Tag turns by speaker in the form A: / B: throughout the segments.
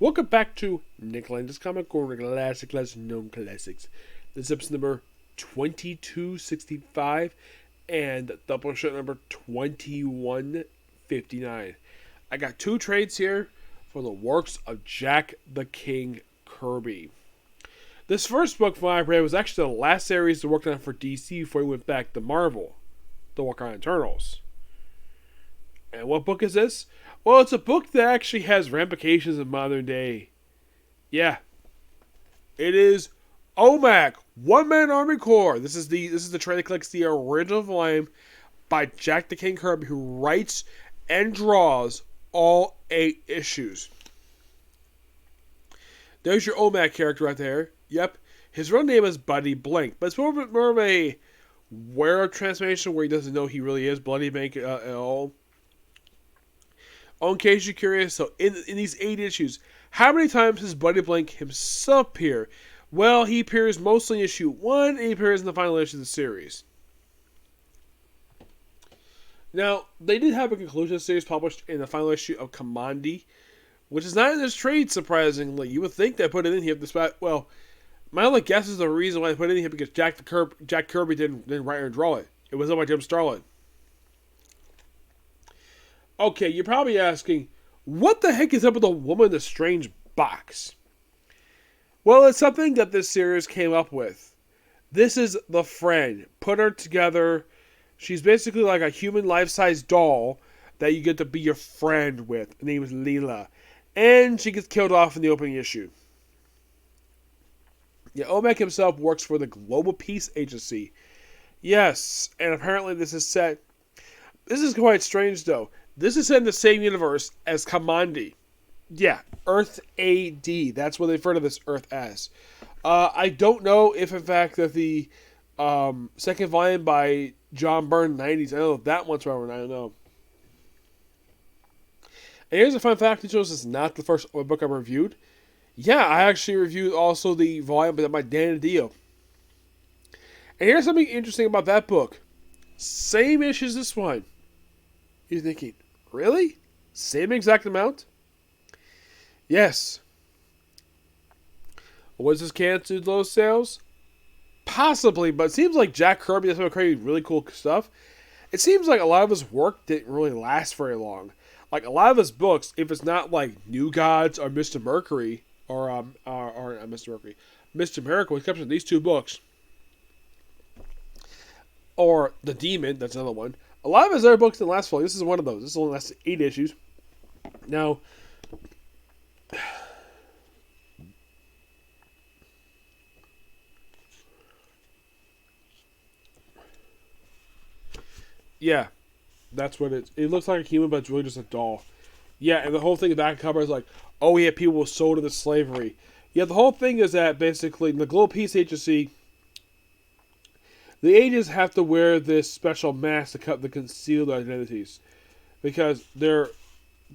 A: Welcome back to Lenz Comic Corner Classic Lesser Known Classics. This is episode number 2265 and Doubleshot number 2159. I got two trades here for the works of Jack the King Kirby. This first book from I read was actually the last series to work on for DC before he went back to Marvel to work on Eternals. And what book is this? Well, it's a book that actually has ramifications in modern day. Yeah. It is OMAC, One Man Army Corps. This is the trade that collects the original volume by Jack the King Kirby, who writes and draws all 8 issues. There's your OMAC character right there. Yep. His real name is Buddy Blank, but it's more of a weird transformation where he doesn't know he really is Bloody Blank at all. In case you're curious, so in these 8 issues, how many times has Buddy Blank himself appear? Well, he appears mostly in issue 1, and he appears in the final issue of the series. Now, they did have a conclusion series published in the final issue of Kamandi, which is not in this trade, surprisingly. You would think they put it in here despite, well, my only guess is the reason why they put it in here because Jack Kirby didn't write or draw it. It was done by Jim Starlin. Okay, you're probably asking, what the heck is up with the woman in the strange box? Well, it's something that this series came up with. This is the friend. Put her together. She's basically like a human life-size doll that you get to be your friend with. Her name is Leela. And she gets killed off in the opening issue. Yeah, OMAC himself works for the Global Peace Agency. Yes, and apparently this is set... This is quite strange, though. This is set in the same universe as Kamandi. Yeah, Earth AD. That's what they refer to this Earth as. I don't know if, in fact, that the second volume by John Byrne 90s, I don't know if that one's relevant, I don't know. And here's a fun fact that shows it's not the first book I've reviewed. Yeah, I actually reviewed also the volume by Dan and Dio. And here's something interesting about that book. Same issue as this one. You're thinking, really? Same exact amount? Yes. Was this canceled those sales? Possibly, but it seems like Jack Kirby has been creating really cool stuff. It seems like a lot of his work didn't really last very long. Like a lot of his books, if it's not like New Gods or Mr. Mercury, or Mr. Mercury, Mr. Miracle, except for these 2 books, or The Demon, that's another one. A lot of his other books didn't last for long. This is one of those. This only lasts 8 issues. Now, yeah, that's what it looks like a human, but it's really just a doll. Yeah, and the whole thing in the back cover is like, oh yeah, people were sold into slavery. Yeah, the whole thing is that basically the Global Peace Agency, the agents have to wear this special mask to conceal their identities because they're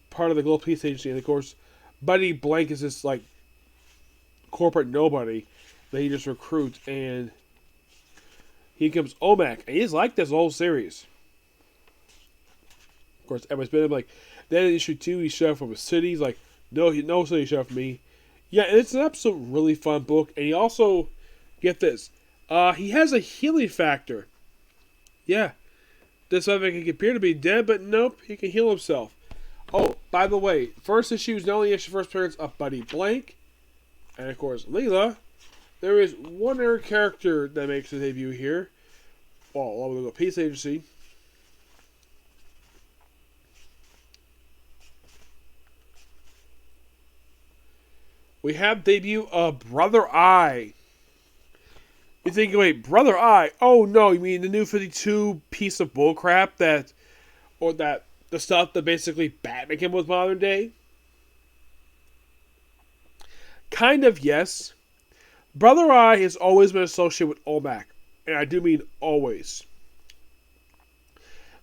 A: part of the Global Peace Agency, and of course, Buddy Blank is this like corporate nobody that he just recruits, and he becomes OMAC, and he's like this whole series. Of course, everybody's been like, then in issue 2, he showed up from a city. He's like, no city showed up for me. Yeah, and it's an absolute really fun book, and he also, get this, he has a healing factor. Yeah. This other can appear to be dead, but nope, he can heal himself. Oh, by the way, first issue is not only issue first appearance of Buddy Blank, and of course, Leela. There is one other character that makes a debut here. Well, along with the Peace Agency. We have debut of Brother Eye. You think, wait, Brother Eye? Oh no, you mean the New 52 piece of bullcrap the stuff that basically Batman came with modern day? Kind of, yes. Brother Eye has always been associated with OMAC, and I do mean always.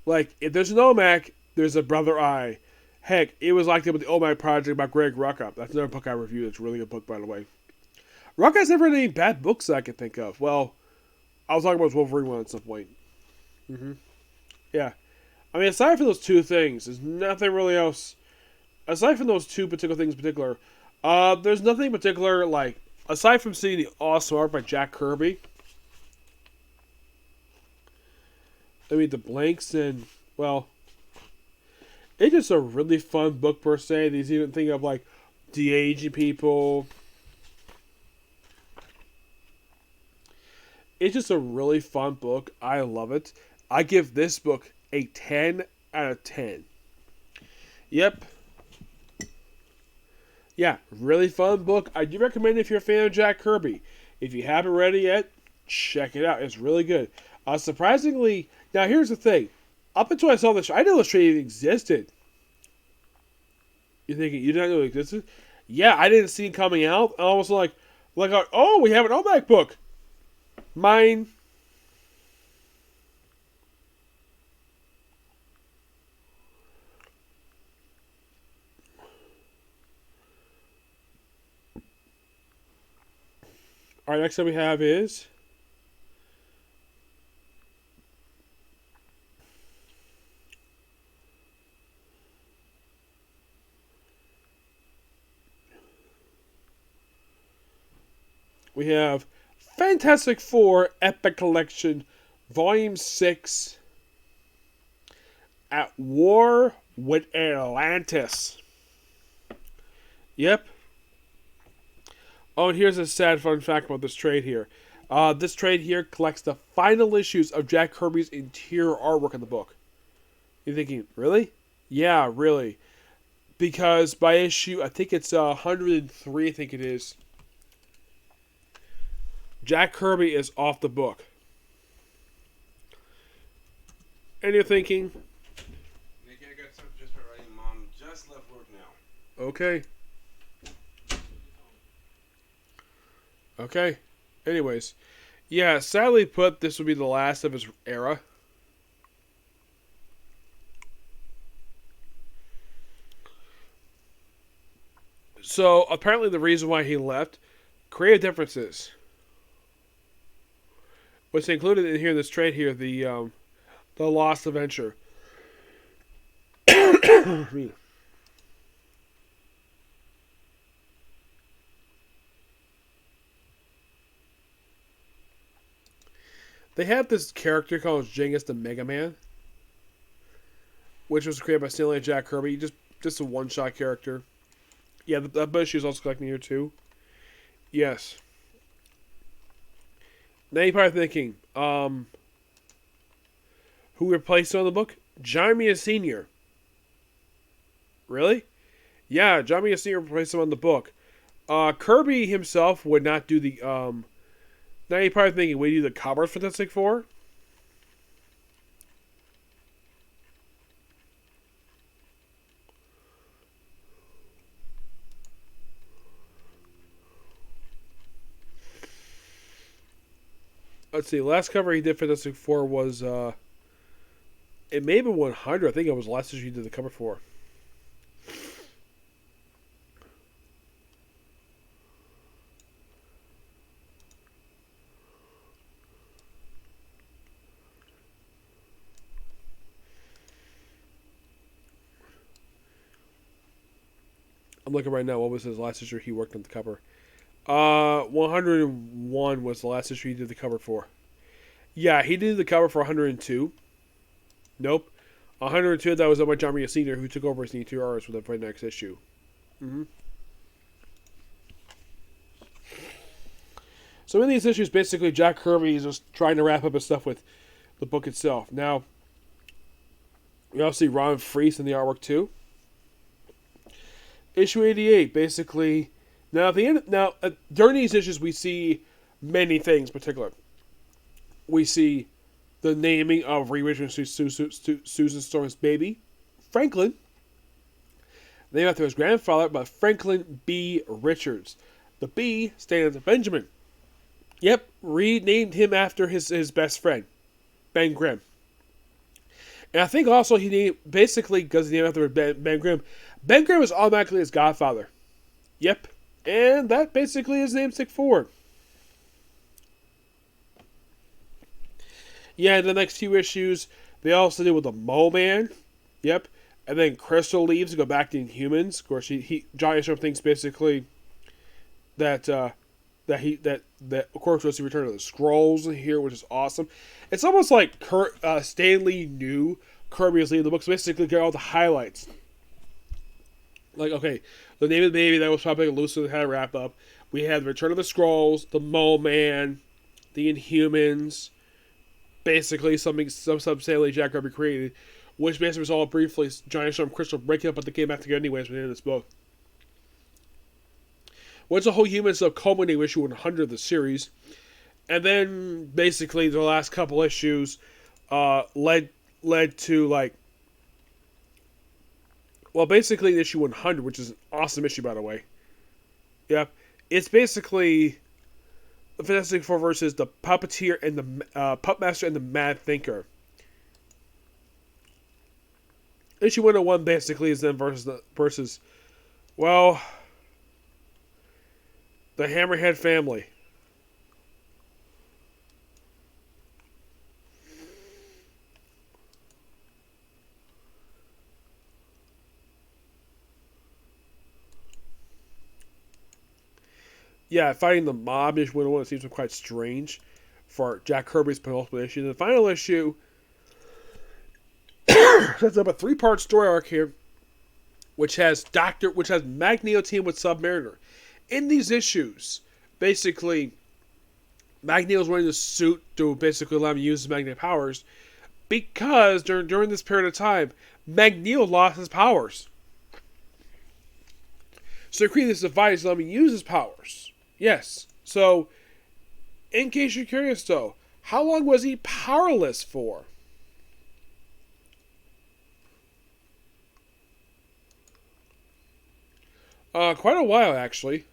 A: Like, if there's an OMAC, there's a Brother Eye. Heck, it was like that with the OMAC project by Greg Rucka. That's another book I reviewed. It's a really good book, by the way. Rucka's never had any bad books that I can think of. Well, I was talking about his Wolverine one at some point. Yeah. I mean, aside from those 2 things, there's nothing really else. Aside from those 2 particular things in particular, There's nothing in particular, like, aside from seeing the awesome art by Jack Kirby. I mean, the blanks and, well, it's just a really fun book per se. These even think of, like, de-aging people. It's just a really fun book. I love it. I give this book a 10 out of 10. Yep. Yeah, really fun book. I do recommend it if you're a fan of Jack Kirby. If you haven't read it yet, check it out. It's really good. Surprisingly, now here's the thing. Up until I saw this, I didn't know this trade even existed. You're thinking, you didn't know it existed? Yeah, I didn't see it coming out. I was like, oh, we have an OMAC book. Mine. All right, next up we have is we have Fantastic Four Epic Collection, Volume 6, At War with Atlantis. Yep. Oh, and here's a sad fun fact about this trade here. This trade here collects the final issues of Jack Kirby's interior artwork in the book. You're thinking, really? Yeah, really. Because by issue, I think it's 103, I think it is, Jack Kirby is off the book. And you're thinking,
B: Nick, I got something just for writing. Mom just left work now.
A: okay. Okay. Anyways. Yeah, sadly put, this would be the last of his era. So, apparently the reason why he left, creative differences. What's included in here in this trade here, the Lost Adventure. They have this character called Genghis the Mega Man, which was created by Stanley and Jack Kirby. Just a one-shot character. Yeah, that Bush is also collecting here too. Yes. Now you're probably thinking, who replaced him on the book? John Romita Sr. Really? Yeah, John Romita Sr. replaced him on the book. Kirby himself would not do the, now you're probably thinking, would he do the covers for Fantastic Four? Let's see, last cover he did for Fantastic Four was, it may have been 100. I think it was the last issue he did the cover for. I'm looking right now. What was his last issue he worked on the cover? 101 was the last issue he did the cover for. Yeah, he did the cover for 102. Nope. 102, that was done by John Romita Sr., who took over as the interior artist for the very next issue. So in these issues, basically, Jack Kirby is just trying to wrap up his stuff with the book itself. Now, we also see Ron Freese in the artwork too. Issue 88, basically. Now, at the end, during these issues, we see many things. In particular, we see the naming of Reed Susan Storm's baby, Franklin, named after his grandfather, but Franklin B. Richards. The B stands for Benjamin. Yep, Reed named him after his best friend, Ben Grimm. And I think also he named, basically, because he named after Ben Grimm, Ben Grimm is automatically his godfather. Yep. And that basically is namesake for. Yeah, in the next few issues, they also deal with the Mole Man. Yep. And then Crystal leaves to go back to Inhumans. Of course, Johnny Storm thinks basically that that of course was the return of the scrolls in here, which is awesome. It's almost like Stanley knew Kirby was leading the book, so basically get all the highlights. Like, okay, the name of the baby that was probably loosely had a wrap up. We had the return of the scrolls, the Mole Man, the Inhumans, basically some Stanley Jack Kirby created, which basically was all briefly Giant Storm Crystal breaking up, but they came back together anyways by the end of this book. Once the whole human stuff culminated with issue 100 of the series, and then basically the last couple issues led to like, well, basically issue 100, which is an awesome issue by the way. Yep, it's basically the Fantastic Four versus the Puppeteer and the Pup Master and the Mad Thinker. Issue 101 basically is them versus well, the Hammerhead family. Yeah, fighting the mob issue 101 seems quite strange for Jack Kirby's penultimate issue. The final issue sets up a 3-part story arc here, which has Magneto team with Submariner. In these issues, basically, Magneto's wearing the suit to basically allow him to use his magnetic powers, because during this period of time, Magneto lost his powers. So they created this device to let him use his powers. Yes. So, in case you're curious though, how long was he powerless for? Quite a while actually.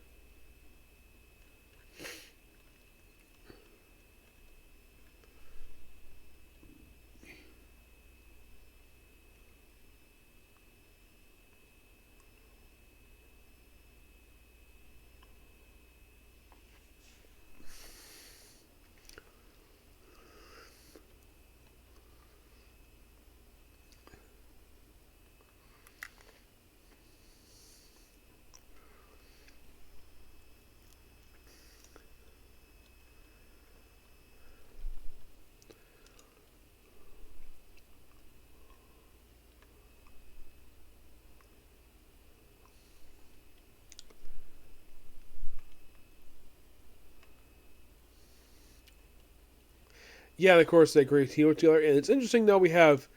A: Yeah, of course they agree team together, and it's interesting though we have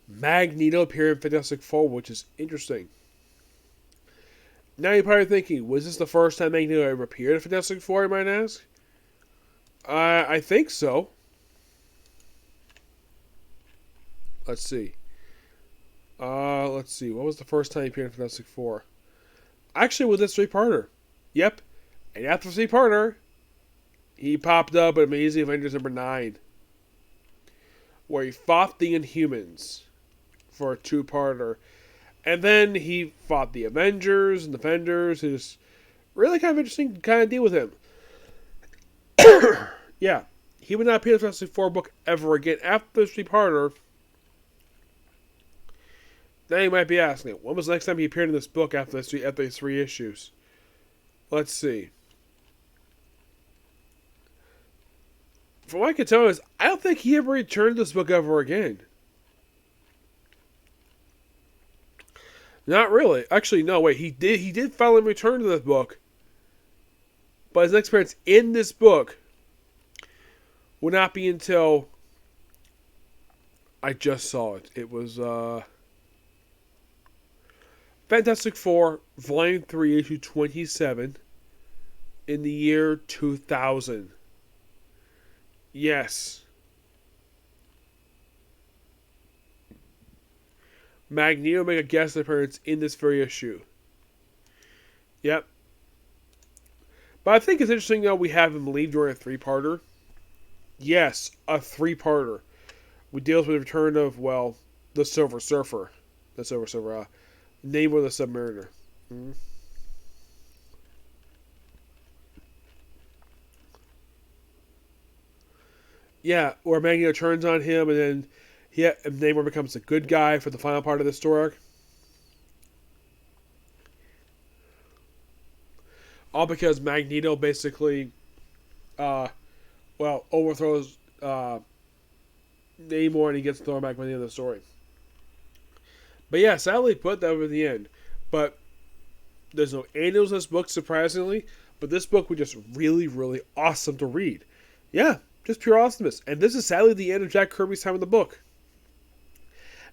A: Magneto appear in Fantastic Four, which is interesting. Now you're probably thinking, was this the first time Magneto ever appeared in Fantastic Four, you might ask? I think so. Let's see. Let's see. What was the first time he appeared in Fantastic Four? Actually, with this 3-parter. Yep. And after 3-parter, he popped up in Amazing Avengers #9, where he fought the Inhumans for a 2-parter. And then he fought the Avengers and Defenders. It's really kind of interesting to kind of deal with him. Yeah. He would not appear in the Fantastic Four book ever again after this 3-parter. Now you might be asking, when was the next time he appeared in this book after these 3 issues? Let's see. From what I can tell is, I don't think he ever returned to this book ever again. Not really. Actually, no, wait. He did finally return to this book. But his next appearance in this book would not be until I just saw it. It was Fantastic Four, Volume 3, Issue 27, in the year 2000. Yes. Magneto make a guest appearance in this very issue. Yep. But I think it's interesting though we have him leave during a 3-parter. Yes, a 3-parter. We deals with the return of, well, the Silver Surfer. The Silver Surfer, Namor the Submariner. Mm-hmm. Yeah, where Magneto turns on him, and then Namor becomes a good guy for the final part of the story arc. All because Magneto basically, overthrows Namor and he gets thrown back by the end of the story. But yeah, sadly put, that was the end. But there's no annuals in this book, surprisingly. But this book was just really, really awesome to read. Yeah, just pure awesomeness. And this is sadly the end of Jack Kirby's time in the book.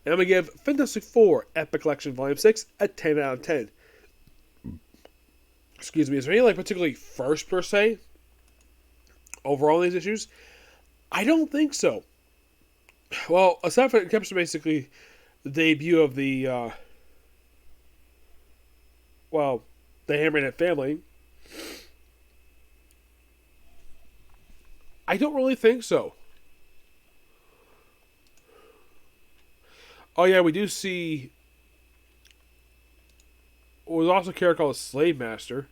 A: And I'm going to give Fantastic Four Epic Collection Volume 6 a 10 out of 10. Excuse me, is there any particularly first per se overall in these issues? I don't think so. Well, aside from it comes to basically the debut of the the Hammerhead family, I don't really think so. Oh yeah, we do see. There's also a character called a Slave Master.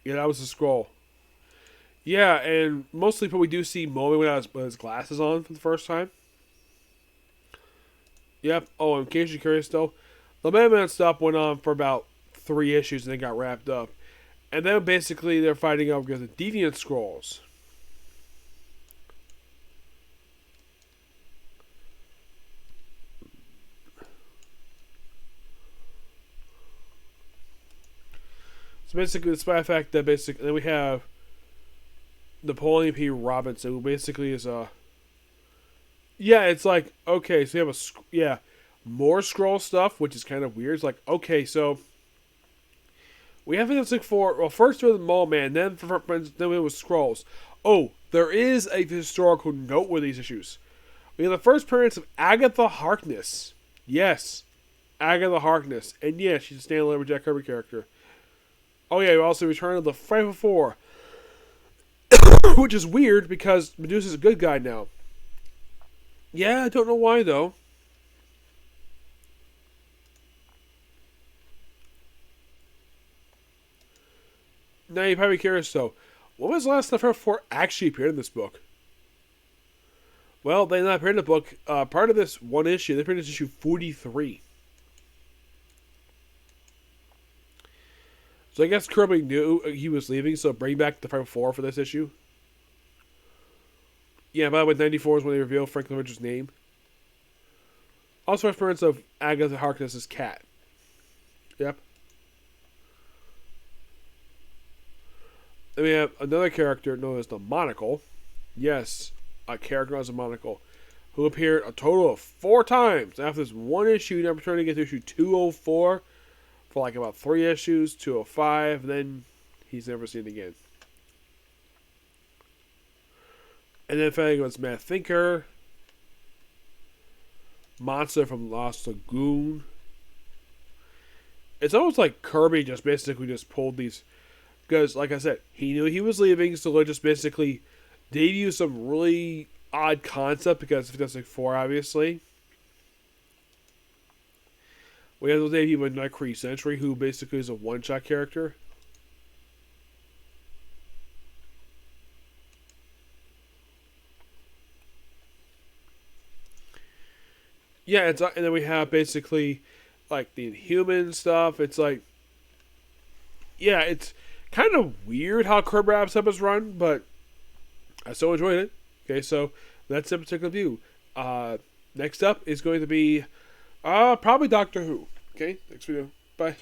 A: Yeah, that was a scroll. Yeah, and mostly we do see Moment with his glasses on for the first time. Yep. Oh, in case you're curious though, the Madman stuff went on for about 3 issues and then got wrapped up. And then basically they're fighting over the Deviant Scrolls. So basically, despite the fact that then we have Napoleon P. Robinson, who basically is it's like, okay, so you have more scroll stuff, which is kind of weird. It's like, okay, so we have Fantastic Four. Well, first with the Mole Man, then it was Scrolls. Oh, there is a historical note with these issues. We have the first appearance of Agatha Harkness. Yes, Agatha Harkness, and yeah, she's a standalone Jack Kirby character. Oh yeah, we also return to the Fatal Four, which is weird because Medusa's a good guy now. Yeah, I don't know why though. Now you're probably curious though, when was the last time the Fatal Four actually appeared in this book? Well, they not appeared in the book. Part of this one issue, they appeared in issue 43. So I guess Kirby knew he was leaving, so bring back the Fatal Four for this issue. Yeah, by the way, 94 is when they revealed Franklin Richards' name. Also, appearance of Agatha Harkness' cat. Yep. Then we have another character known as the Monocle. Yes, a character known as the Monocle, who appeared a total of 4 times. After this one issue, now returning to get to issue 204 for like about 3 issues, 205, then he's never seen again. And then finally goes Mad Thinker, Monster from Lost Lagoon. It's almost like Kirby just basically just pulled these, because like I said, he knew he was leaving, so they just basically debuted some really odd concept because of Fantastic Four, obviously. We have the debut of Nightcree Sentry, who basically is a one-shot character. Yeah, and then we have basically like the Inhuman stuff. It's like, yeah, it's kind of weird how Kirby Wraps Up is run, but I still enjoyed it. Okay, so that's a particular view. Next up is going to be probably Doctor Who. Okay, next video. Bye.